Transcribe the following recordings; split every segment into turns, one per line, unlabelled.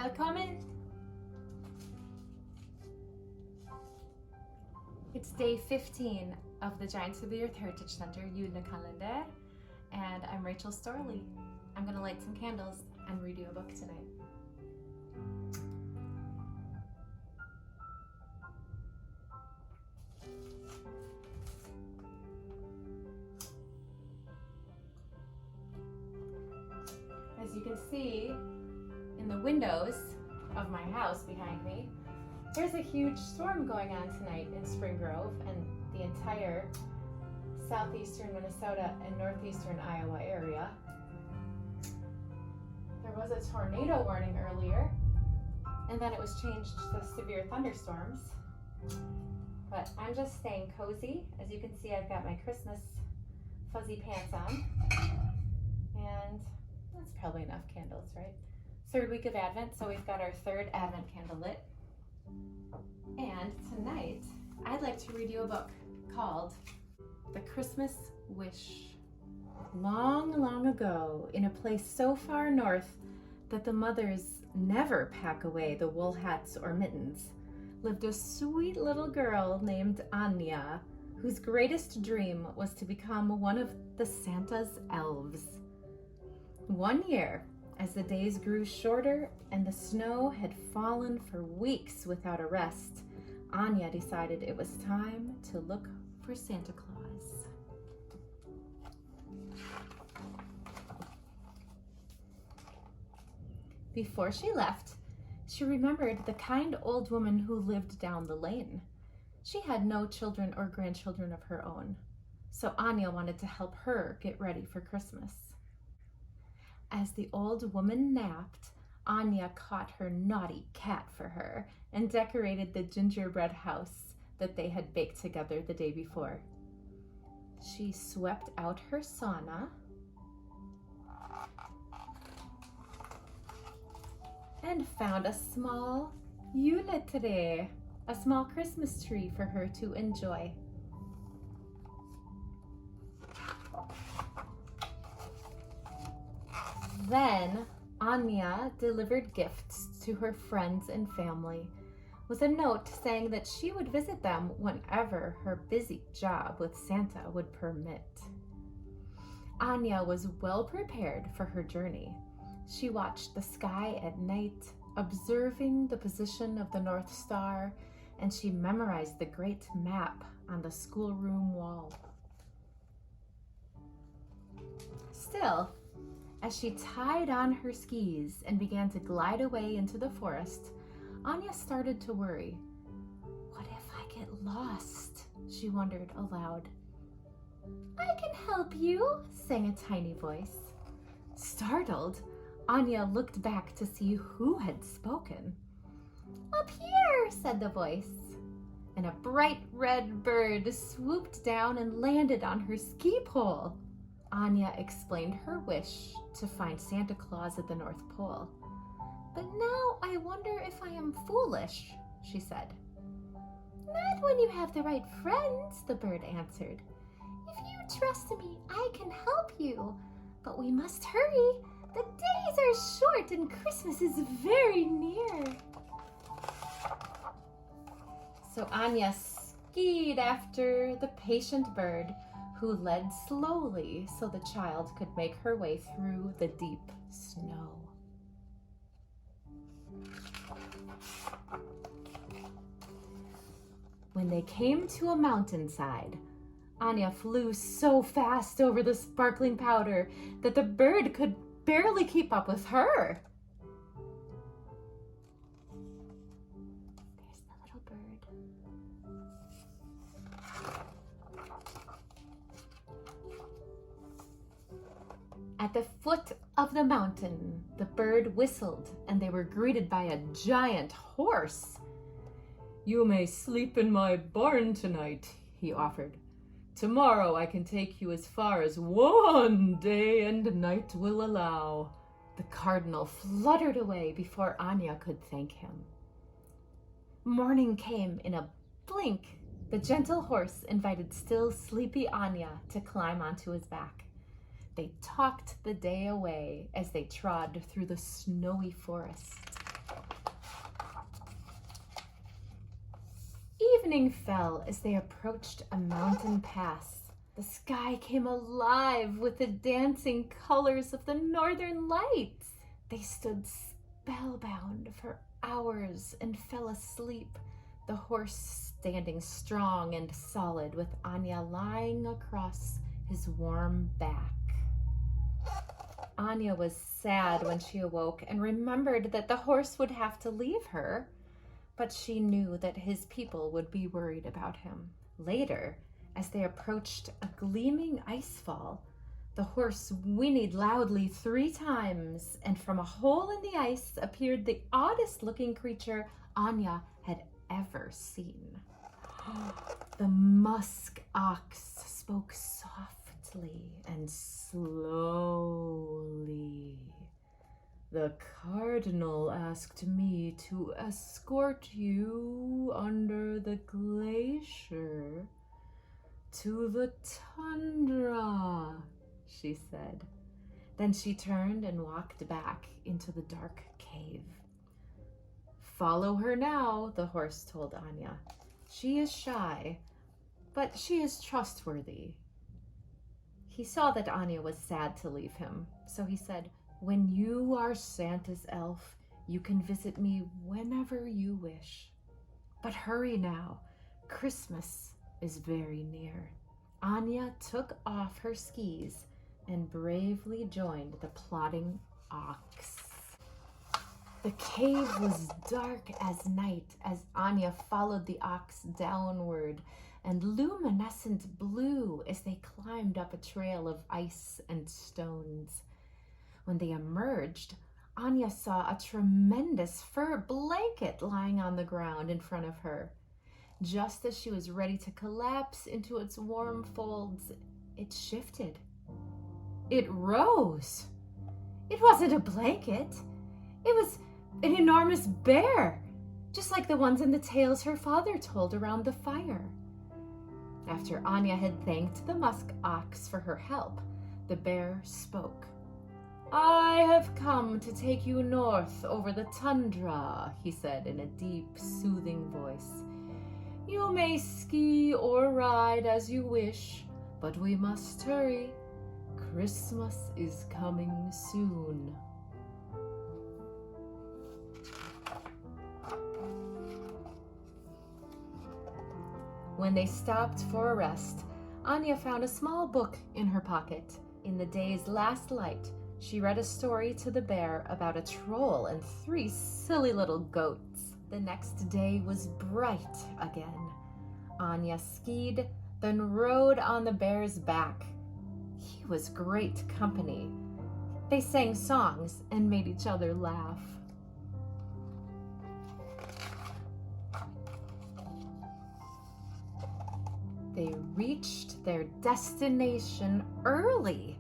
Välkommen! It's day 15 of the Giants of the Earth Heritage Center Julekalender, and I'm Rachel Storley. I'm going to light some candles and read you a book tonight. As you can see in the windows of my house behind me, there's a huge storm going on tonight in Spring Grove and the entire southeastern Minnesota and northeastern Iowa area. There was a tornado warning earlier, and then it was changed to severe thunderstorms. But I'm just staying cozy. As you can see, I've got my Christmas fuzzy pants on, and that's probably enough candles, right? Third week of Advent, so we've got our third Advent candle lit. And tonight, I'd like to read you a book called The Christmas Wish. Long, long ago, in a place so far north that the mothers never pack away the wool hats or mittens, lived a sweet little girl named Anya, whose greatest dream was to become one of the Santa's elves. One year, as the days grew shorter and the snow had fallen for weeks without a rest, Anya decided it was time to look for Santa Claus. Before she left, she remembered the kind old woman who lived down the lane. She had no children or grandchildren of her own, so Anya wanted to help her get ready for Christmas. As the old woman napped, Anya caught her naughty cat for her and decorated the gingerbread house that they had baked together the day before. She swept out her sauna and found a small juletree, a small Christmas tree for her to enjoy. Then Anya delivered gifts to her friends and family with a note saying that she would visit them whenever her busy job with Santa would permit. Anya was well prepared for her journey. She watched the sky at night, observing the position of the North Star, and she memorized the great map on the schoolroom wall. Still, as she tied on her skis and began to glide away into the forest, Anya started to worry. What if I get lost? She wondered aloud. I can help you, sang a tiny voice. Startled, Anya looked back to see who had spoken. Up here, said the voice, and a bright red bird swooped down and landed on her ski pole. Anya explained her wish to find Santa Claus at the North Pole. But now I wonder if I am foolish, she said. Not when you have the right friends, the bird answered. If you trust me, I can help you. But we must hurry. The days are short and Christmas is very near. So Anya skied after the patient bird, who led slowly so the child could make her way through the deep snow. When they came to a mountainside, Anya flew so fast over the sparkling powder that the bird could barely keep up with her. There's the little bird. At the foot of the mountain, the bird whistled, and they were greeted by a giant horse. You may sleep in my barn tonight, he offered. Tomorrow I can take you as far as one day and night will allow. The cardinal fluttered away before Anya could thank him. Morning came in a blink. The gentle horse invited still sleepy Anya to climb onto his back. They talked the day away as they trod through the snowy forest. evening fell as they approached a mountain pass. The sky came alive with the dancing colors of the northern lights. They stood spellbound for hours and fell asleep, the horse standing strong and solid with Anya lying across his warm back. Anya was sad when she awoke and remembered that the horse would have to leave her, but she knew that his people would be worried about him. Later, as they approached a gleaming ice fall, the horse whinnied loudly 3 times, and from a hole in the ice appeared the oddest-looking creature Anya had ever seen. The musk ox spoke softly and slowly. "The cardinal asked me to escort you under the glacier to the tundra," she said. Then she turned and walked back into the dark cave. "Follow her now," the horse told Anya. "She is shy, but she is trustworthy." He saw that Anya was sad to leave him, so he said, "When you are Santa's elf, you can visit me whenever you wish. But hurry now, Christmas is very near." Anya took off her skis and bravely joined the plodding ox. The cave was dark as night as Anya followed the ox downward, and luminescent blue as they climbed up a trail of ice and stones. When they emerged, Anya saw a tremendous fur blanket lying on the ground in front of her. Just as she was ready to collapse into its warm folds, it shifted. It rose. It wasn't a blanket. It was an enormous bear, just like the ones in the tales her father told around the fire. After Anya had thanked the musk ox for her help, the bear spoke. "I have come to take you north over the tundra," he said in a deep, soothing voice. "You may ski or ride as you wish, but we must hurry. Christmas is coming soon." When they stopped for a rest, Anya found a small book in her pocket. In the day's last light, she read a story to the bear about a troll and 3 silly little goats. The next day was bright again. Anya skied, then rode on the bear's back. He was great company. They sang songs and made each other laugh. They reached their destination early.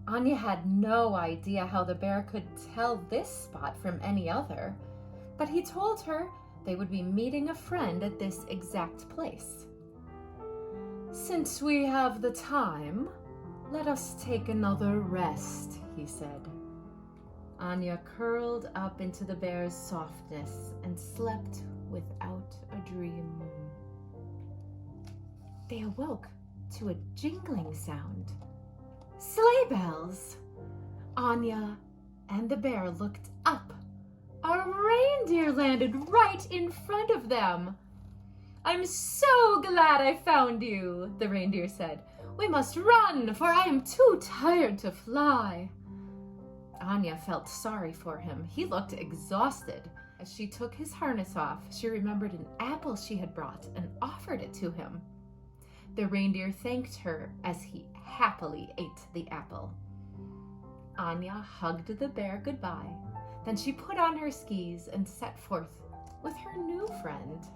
Anya had no idea how the bear could tell this spot from any other, but he told her they would be meeting a friend at this exact place. "Since we have the time, let us take another rest," he said. Anya curled up into the bear's softness and slept without a dream. They awoke to a jingling sound. Sleigh bells! Anya and the bear looked up. A reindeer landed right in front of them. "I'm so glad I found you," the reindeer said. "We must run, for I am too tired to fly." Anya felt sorry for him. He looked exhausted. As she took his harness off, she remembered an apple she had brought and offered it to him. The reindeer thanked her as he happily ate the apple. Anya hugged the bear goodbye. Then she put on her skis and set forth with her new friend.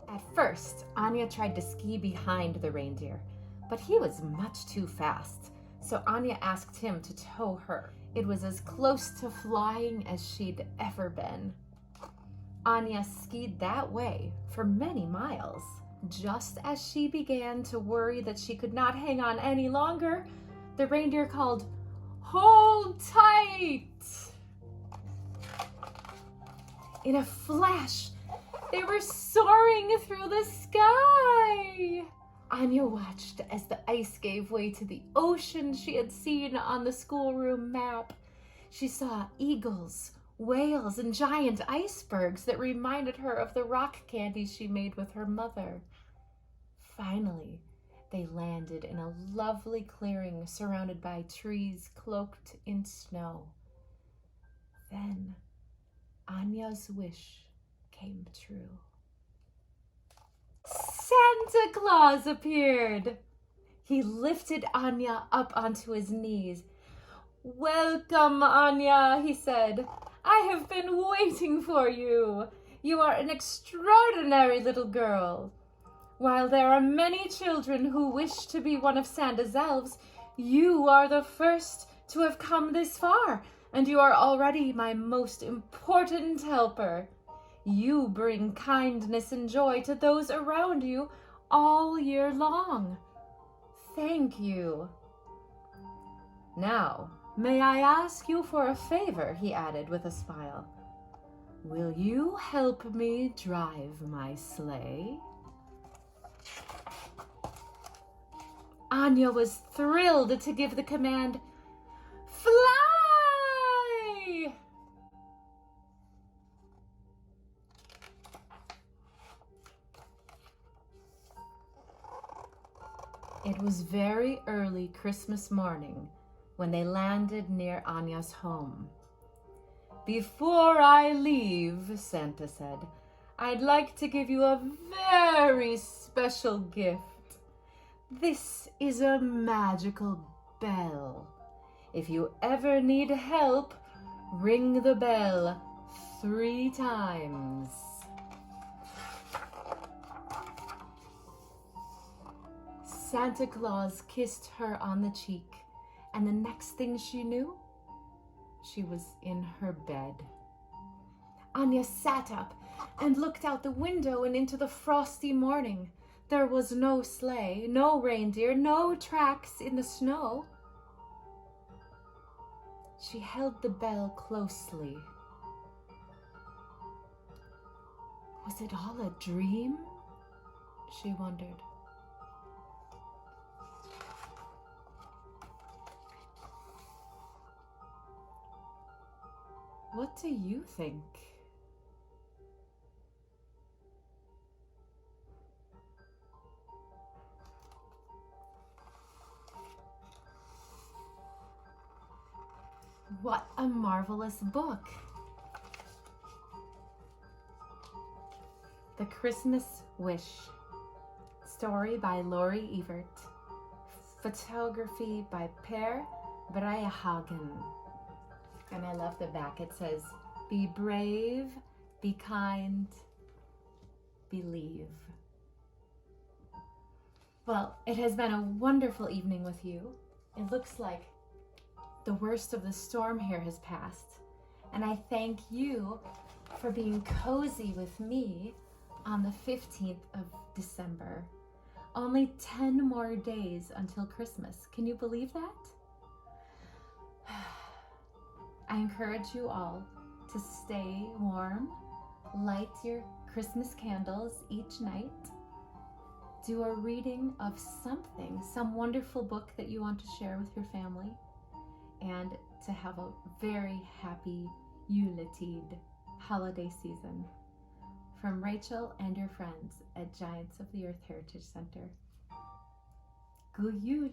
At first, Anya tried to ski behind the reindeer, but he was much too fast, so Anya asked him to tow her. It was as close to flying as she'd ever been. Anya skied that way for many miles. Just as she began to worry that she could not hang on any longer, the reindeer called, "Hold tight!" In a flash, they were soaring through the sky. Anya watched as the ice gave way to the ocean she had seen on the schoolroom map. She saw eagles, whales, and giant icebergs that reminded her of the rock candy she made with her mother. Finally, they landed in a lovely clearing surrounded by trees cloaked in snow. Then Anya's wish came true. Santa Claus appeared. He lifted Anya up onto his knees. "Welcome, Anya," he said. "I have been waiting for you. You are an extraordinary little girl. While there are many children who wish to be one of Santa's elves, you are the first to have come this far, and you are already my most important helper. You bring kindness and joy to those around you all year long. Thank you. Now, may I ask you for a favor?" he added with a smile. "Will you help me drive my sleigh?" Anya was thrilled to give the command, "Fly!" It was very early Christmas morning when they landed near Anya's home. "Before I leave," Santa said, "I'd like to give you a very special gift. This is a magical bell. If you ever need help, ring the bell 3 times. Santa Claus kissed her on the cheek, and the next thing she knew, she was in her bed. Anya sat up and looked out the window and into the frosty morning. There was no sleigh, no reindeer, no tracks in the snow. She held the bell closely. Was it all a dream? She wondered. What do you think? What a marvelous book! The Christmas Wish. Story by Lori Evert. Photography by Per Breiehagen. And I love the back. It says, "Be brave, be kind, believe." Well, it has been a wonderful evening with you. It looks like the worst of the storm here has passed. And I thank you for being cozy with me on the 15th of December. Only 10 more days until Christmas. Can you believe that? I encourage you all to stay warm, light your Christmas candles each night, do a reading of something, some wonderful book that you want to share with your family, and to have a very happy Yuletide holiday season. From Rachel and your friends at Giants of the Earth Heritage Center. God Jul!